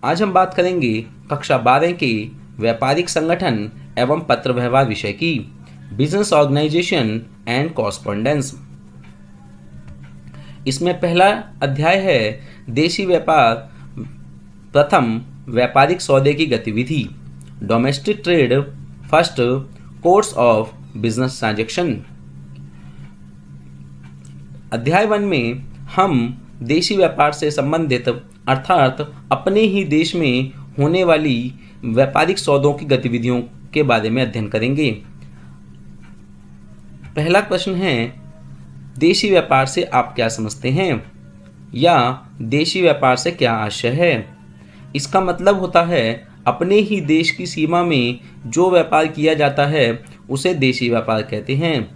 आज हम बात करेंगे कक्षा 12 के व्यापारिक संगठन एवं पत्र व्यवहार विषय की, बिजनेस ऑर्गेनाइजेशन एंड कॉरस्पॉन्डेंस। इसमें पहला अध्याय है देशी व्यापार, प्रथम व्यापारिक सौदे की गतिविधि, domestic trade, first course of business transaction. अध्याय 1 में हम देशी व्यापार से संबंधित अर्थात अपने ही देश में होने वाली व्यापारिक सौदों की गतिविधियों के बारे में अध्ययन करेंगे। पहला प्रश्न है, देशी व्यापार से आप क्या समझते हैं या देशी व्यापार से क्या आशय है। इसका मतलब होता है अपने ही देश की सीमा में जो व्यापार किया जाता है उसे देशी व्यापार कहते हैं।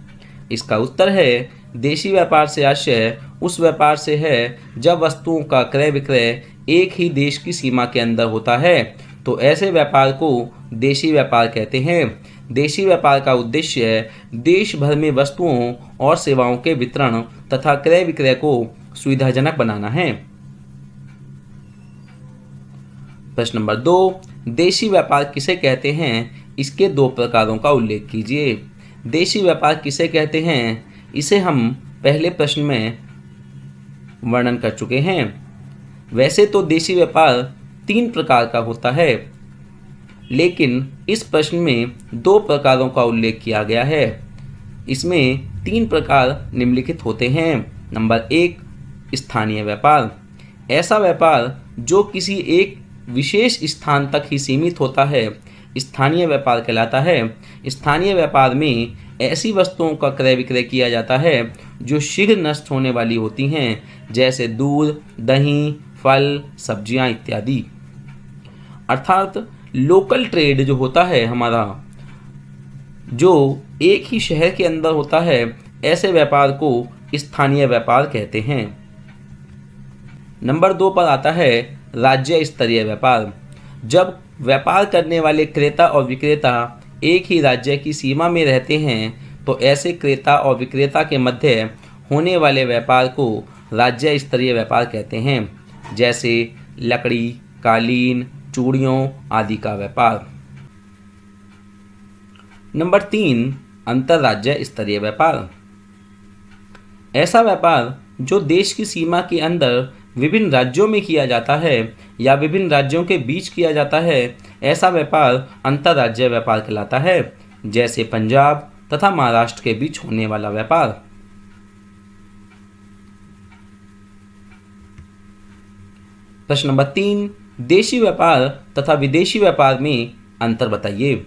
इसका उत्तर है देशी व्यापार से आशय उस व्यापार से है जब वस्तुओं का क्रय विक्रय एक ही देश की सीमा के अंदर होता है, तो ऐसे व्यापार को देशी व्यापार कहते हैं। देशी व्यापार का उद्देश्य देश भर में वस्तुओं और सेवाओं के वितरण तथा क्रय विक्रय को सुविधाजनक बनाना है। प्रश्न नंबर 2, देशी व्यापार किसे कहते हैं, इसके 2 प्रकारों का उल्लेख कीजिए। देशी व्यापार किसे कहते हैं, इसे हम पहले प्रश्न में वर्णन कर चुके हैं। वैसे तो देशी व्यापार 3 प्रकार का होता है, लेकिन इस प्रश्न में 2 प्रकारों का उल्लेख किया गया है। इसमें 3 प्रकार निम्नलिखित होते हैं। नंबर 1, स्थानीय व्यापार। ऐसा व्यापार जो किसी एक विशेष स्थान तक ही सीमित होता है स्थानीय व्यापार कहलाता है। स्थानीय व्यापार में ऐसी वस्तुओं का क्रय विक्रय किया जाता है जो शीघ्र नष्ट होने वाली होती हैं, जैसे दूध, दही, फल, सब्जियां इत्यादि। अर्थात लोकल ट्रेड जो होता है हमारा, जो एक ही शहर के अंदर होता है, ऐसे व्यापार को स्थानीय व्यापार कहते हैं। नंबर 2 पर आता है राज्य स्तरीय व्यापार। जब व्यापार करने वाले क्रेता और विक्रेता एक ही राज्य की सीमा में रहते हैं, तो ऐसे क्रेता और विक्रेता के मध्य होने वाले व्यापार को राज्य स्तरीय व्यापार कहते हैं, जैसे लकड़ी, कालीन, चूड़ियों आदि का व्यापार। नंबर 3, अंतर्राज्य स्तरीय व्यापार। ऐसा व्यापार जो देश की सीमा के अंदर विभिन्न राज्यों में किया जाता है या विभिन्न राज्यों के बीच किया जाता है, ऐसा व्यापार अंतर्राज्यीय व्यापार कहलाता है, जैसे पंजाब तथा महाराष्ट्र के बीच होने वाला व्यापार। प्रश्न नंबर 3, देशी व्यापार तथा विदेशी व्यापार में अंतर बताइए।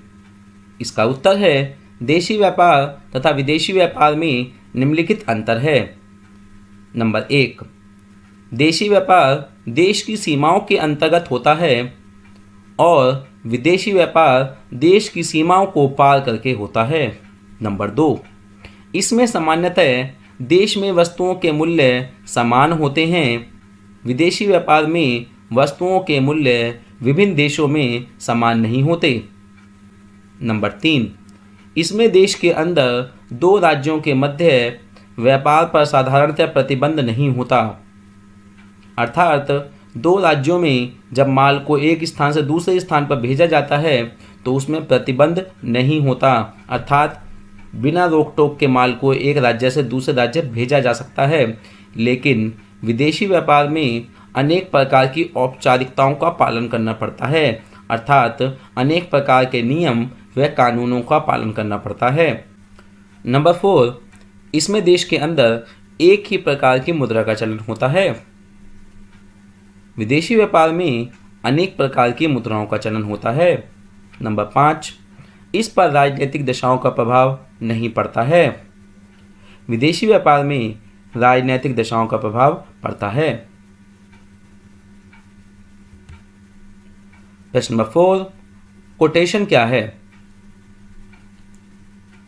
इसका उत्तर है देशी व्यापार तथा विदेशी व्यापार में निम्नलिखित अंतर है। नंबर 1, देशी व्यापार देश की सीमाओं के अंतर्गत होता है और विदेशी व्यापार देश की सीमाओं को पार करके होता है। नंबर 2, इसमें सामान्यतः देश में वस्तुओं के मूल्य समान होते हैं। विदेशी व्यापार में वस्तुओं के मूल्य विभिन्न देशों में समान नहीं होते। नंबर 3, इसमें देश के अंदर 2 राज्यों के मध्य व्यापार पर साधारणतः प्रतिबंध नहीं होता। अर्थात 2 राज्यों में जब माल को एक स्थान से दूसरे स्थान पर भेजा जाता है तो उसमें प्रतिबंध नहीं होता, अर्थात बिना रोक टोक के माल को एक राज्य से दूसरे राज्य भेजा जा सकता है। लेकिन विदेशी व्यापार में अनेक प्रकार की औपचारिकताओं का पालन करना पड़ता है, अर्थात अनेक प्रकार के नियम व कानूनों का पालन करना पड़ता है। नंबर 4, इसमें देश के अंदर एक ही प्रकार की मुद्रा का चलन होता है। विदेशी व्यापार में अनेक प्रकार की मुद्राओं का चलन होता है। नंबर 5, इस पर राजनीतिक दशाओं का प्रभाव नहीं पड़ता है। विदेशी व्यापार में राजनीतिक दशाओं का प्रभाव पड़ता है। प्रश्न नंबर 4, कोटेशन क्या है,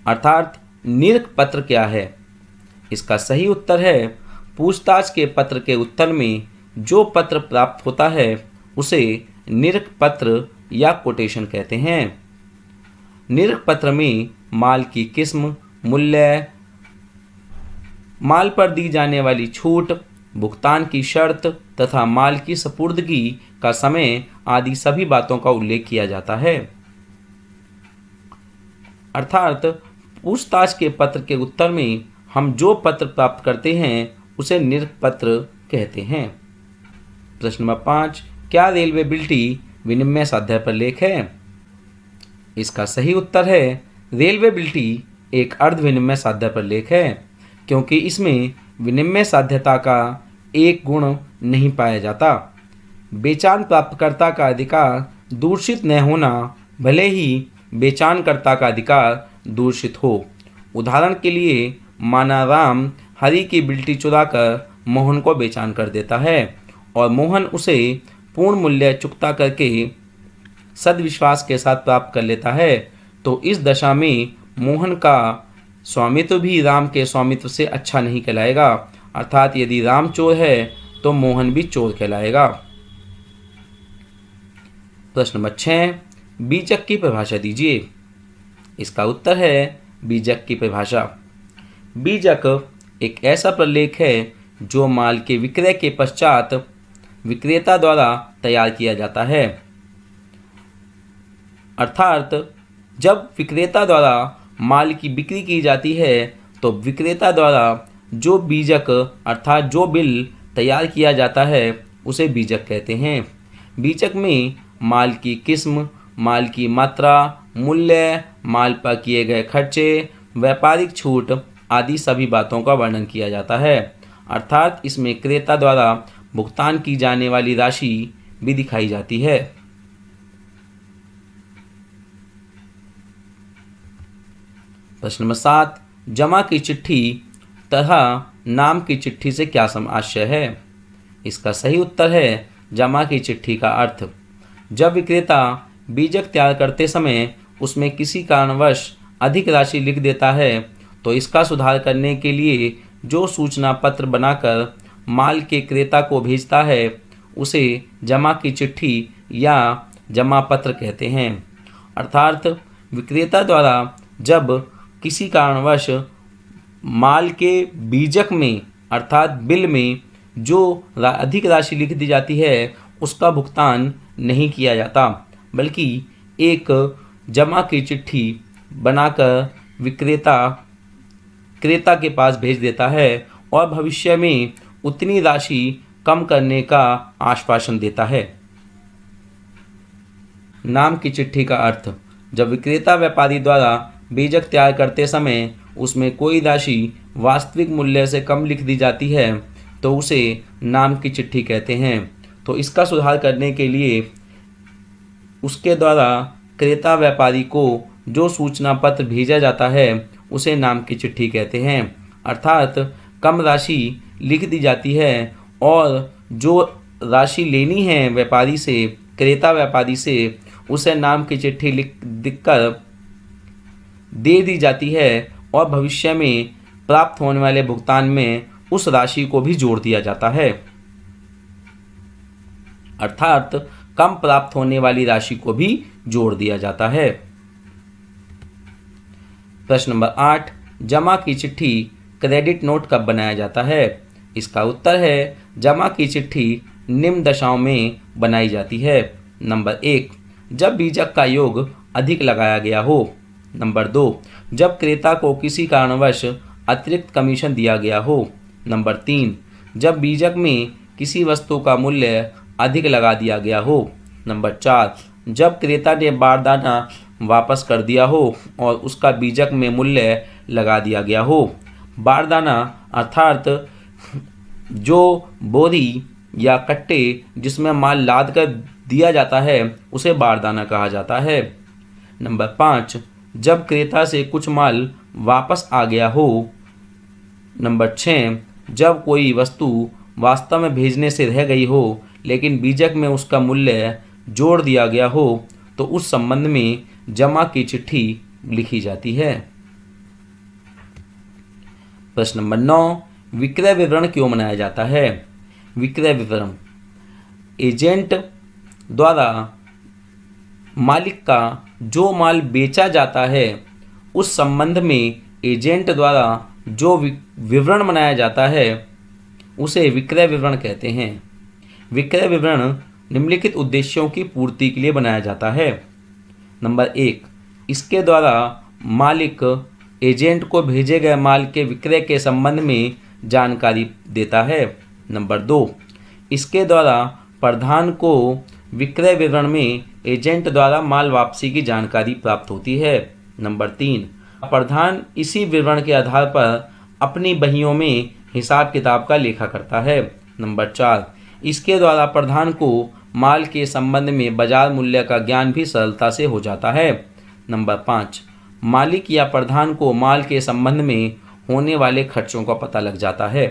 अर्थात निरक पत्र क्या है। इसका सही उत्तर है पूछताछ के पत्र के उत्तर में जो पत्र प्राप्त होता है उसे निरक पत्र या कोटेशन कहते हैं। निरक पत्र में माल की किस्म, मूल्य, माल पर दी जाने वाली छूट, भुगतान की शर्त तथा माल की सपुर्दगी का समय आदि सभी बातों का उल्लेख किया जाता है। अर्थात पूछताछ के पत्र के उत्तर में हम जो पत्र प्राप्त करते हैं उसे निरपत्र कहते हैं। प्रश्न नंबर 5, क्या रेलवे बिल्टी विनिमय साध्य प्रलेख है? इसका सही उत्तर है रेलवे बिल्टी एक अर्ध विनिमय साध्य प्रलेख है, क्योंकि इसमें विनिमय साध्यता का एक गुण नहीं पाया जाता। बेचान प्राप्तकर्ता का अधिकार दूषित न होना भले ही बेचानकर्ता का अधिकार दूषित हो। उदाहरण के लिए माना राम हरि की बिल्टी चुराकर मोहन को बेचान कर देता है और मोहन उसे पूर्ण मूल्य चुकता करके सदविश्वास के साथ प्राप्त कर लेता है, तो इस दशा में मोहन का स्वामित्व भी राम के स्वामित्व से अच्छा नहीं कहलाएगा। अर्थात यदि राम चोर है तो मोहन भी चोर कहलाएगा। प्रश्न नंबर 6, बीजक की परिभाषा दीजिए। इसका उत्तर है बीजक की परिभाषा। बीजक एक ऐसा प्रलेख है जो माल के विक्रय के पश्चात विक्रेता द्वारा तैयार किया जाता है। अर्थात जब विक्रेता द्वारा माल की बिक्री की जाती है तो विक्रेता द्वारा जो बीजक अर्थात जो बिल तैयार किया जाता है उसे बीजक कहते हैं। बीजक में माल की किस्म, माल की मात्रा, मूल्य, माल पर किए गए खर्चे, व्यापारिक छूट आदि सभी बातों का वर्णन किया जाता है। अर्थात इसमें क्रेता द्वारा भुगतान की जाने वाली राशि भी दिखाई जाती है। प्रश्न नंबर 7, जमा की चिट्ठी तथा नाम की चिट्ठी से क्या आशय है? इसका सही उत्तर है जमा की चिट्ठी का अर्थ। जब विक्रेता बीजक तैयार करते समय उसमें किसी कारणवश अधिक राशि लिख देता है तो इसका सुधार करने के लिए जो सूचना पत्र बनाकर माल के क्रेता को भेजता है उसे जमा की चिट्ठी या जमा पत्र कहते हैं। अर्थात विक्रेता द्वारा जब किसी कारणवश माल के बीजक में अर्थात बिल में जो अधिक राशि लिख दी जाती है उसका भुगतान नहीं किया जाता, बल्कि एक जमा की चिट्ठी बनाकर विक्रेता क्रेता के पास भेज देता है और भविष्य में उतनी राशि कम करने का आश्वासन देता है। नाम की चिट्ठी का अर्थ। जब विक्रेता व्यापारी द्वारा बीजक तैयार करते समय उसमें कोई राशि वास्तविक मूल्य से कम लिख दी जाती है तो उसे नाम की चिट्ठी कहते हैं। तो इसका सुधार करने के लिए उसके द्वारा क्रेता व्यापारी को जो सूचना पत्र भेजा जाता है उसे नाम की चिट्ठी कहते हैं। अर्थात कम राशि लिख दी जाती है और जो राशि लेनी है व्यापारी से, क्रेता व्यापारी से, उसे नाम की चिट्ठी लिखकर दे दी जाती है और भविष्य में प्राप्त होने वाले भुगतान में उस राशि को भी जोड़ दिया जाता है। अर्थात कम प्राप्त होने वाली राशि को भी जोड़ दिया जाता है। प्रश्न नंबर 8, जमा की चिट्ठी क्रेडिट नोट कब बनाया जाता है? इसका उत्तर है जमा की चिट्ठी निम्न दशाओं में बनाई जाती है। नंबर 1, जब बीजक का योग अधिक लगाया गया हो। नंबर 2, जब क्रेता को किसी कारणवश अतिरिक्त कमीशन दिया गया हो। नंबर 3, जब बीजक में किसी वस्तु का मूल्य अधिक लगा दिया गया हो। नंबर 4, जब क्रेता ने बारदाना वापस कर दिया हो और उसका बीजक में मूल्य लगा दिया गया हो। बारदाना अर्थात जो बोरी या कट्टे जिसमें माल लाद कर दिया जाता है उसे बारदाना कहा जाता है। नंबर 5, जब क्रेता से कुछ माल वापस आ गया हो। नंबर 6, जब कोई वस्तु वास्तव में भेजने से रह गई हो लेकिन बीजक में उसका मूल्य जोड़ दिया गया हो तो उस संबंध में जमा की चिट्ठी लिखी जाती है। प्रश्न नंबर 9, विक्रय विवरण क्यों बनाया जाता है? विक्रय विवरण एजेंट द्वारा मालिक का जो माल बेचा जाता है उस संबंध में एजेंट द्वारा जो विवरण बनाया जाता है उसे विक्रय विवरण कहते हैं। विक्रय विवरण निम्नलिखित उद्देश्यों की पूर्ति के लिए बनाया जाता है। नंबर 1, इसके द्वारा मालिक एजेंट को भेजे गए माल के विक्रय के संबंध में जानकारी देता है। नंबर 2, इसके द्वारा प्रधान को विक्रय विवरण में एजेंट द्वारा माल वापसी की जानकारी प्राप्त होती है। नंबर 3, प्रधान इसी विवरण के आधार पर अपनी बहियों में हिसाब किताब का लेखा करता है। नंबर 4, इसके द्वारा प्रधान को माल के संबंध में बाजार मूल्य का ज्ञान भी सरलता से हो जाता है। नंबर 5, मालिक या प्रधान को माल के संबंध में होने वाले खर्चों का पता लग जाता है।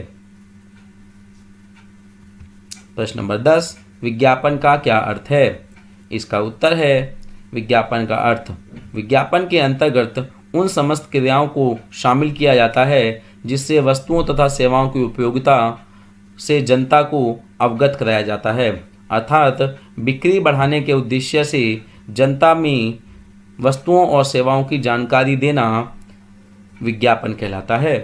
प्रश्न नंबर 10, विज्ञापन का क्या अर्थ है? इसका उत्तर है विज्ञापन का अर्थ विज्ञापन के अंतर्गत उन समस्त क्रियाओं को शामिल किया जाता है जिससे वस्तुओं तथा सेवाओं की उपयोगिता से जनता को अवगत कराया जाता है, अर्थात बिक्री बढ़ाने के उद्देश्य से जनता में वस्तुओं और सेवाओं की जानकारी देना विज्ञापन कहलाता है।